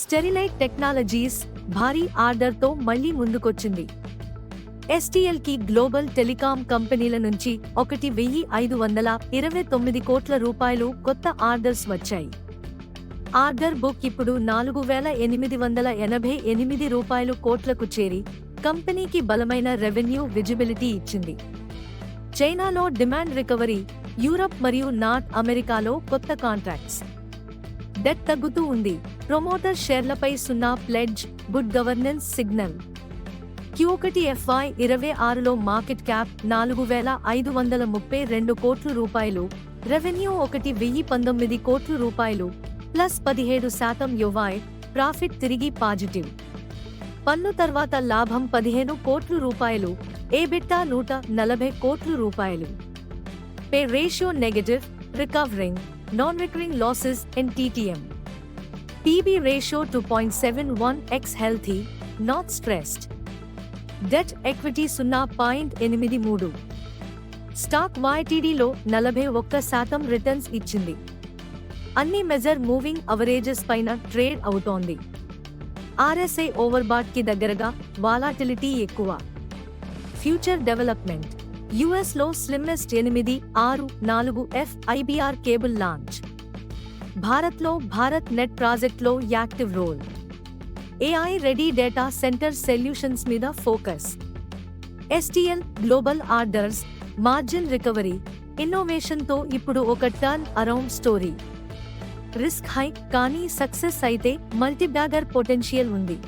Sterlite technologies భారీ ఆర్డర్తో మళ్లీ ముందుకొచ్చింది. ఎస్టీఎల్ కి గ్లోబల్ టెలికాం కంపెనీల నుంచి 1,529 కోట్ల రూపాయలు కొత్త ఆర్డర్స్ వచ్చాయి. ఆర్డర్ బుక్ ఇప్పుడు 4,888 రూపాయలు కోట్లకు చేరి కంపెనీకి బలమైన రెవెన్యూ విజిబిలిటీ ఇచ్చింది. చైనాలో డిమాండ్ రికవరీ, యూరప్ మరియు నార్త్ అమెరికాలో కొత్త కాంట్రాక్ట్స్, డెట్ తగ్గుతూ ఉంది. ప్రమోటర్ షేర్లపై 0 pledge, good governance signal. Q1 FY26లో మార్కెట్ క్యాప్ 4,532 కోట్ల రూపాయలు, రెవెన్యూ 1,019 కోట్ల రూపాయలు, ప్లస్ 17% YoY, ప్రాఫిట్ తిరిగి పాజిటివ్. పన్ను తర్వాత లాభం 15 కోట్ల రూపాయలు, EBITDA 140 కోట్ల రూపాయలు. Pay ratio negative, recovering, non-recurring losses in TTM. PB ratio 2.71x healthy, not stressed. Debt equity 0.83. Stock YTDలో 41% రిటర్న్స్ ఇచ్చింది. అన్ని మెజర్ మూవింగ్ అవరేజెస్ పైన ట్రేడ్ అవుతోంది. RSI ఓవర్బాట్ కి దగ్గరగా, వాలాటిలిటీ ఎక్కువ. Future development. యుఎస్ లో slimmest 864F IBR cable launch. భారత్లో భారత్ నెట్ ప్రాజెక్ట్లో active role. AI ready data center solutions మీద focus. STL global orders, margin recovery, ఇన్నోవేషన్తో ఇప్పుడు ఒక turn around story. Risk high కానీ సక్సెస్ అయితే మల్టీబ్యాగర్ పొటెన్షియల్ ఉంది.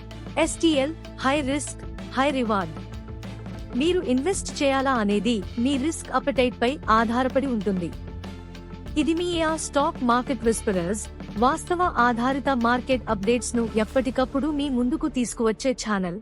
STL high risk, high reward. మీరు ఇన్వెస్ట్ చేయాలా అనేది మీ రిస్క్ అపెటైట్ పై ఆధారపడి ఉంటుంది. ఇది మీ స్టాక్ మార్కెట్ విస్పరర్స్, వాస్తవ ఆధారిత మార్కెట్ అప్డేట్స్ ను ఎప్పటికప్పుడు మీ ముందుకు తీసుకువచ్చే ఛానల్.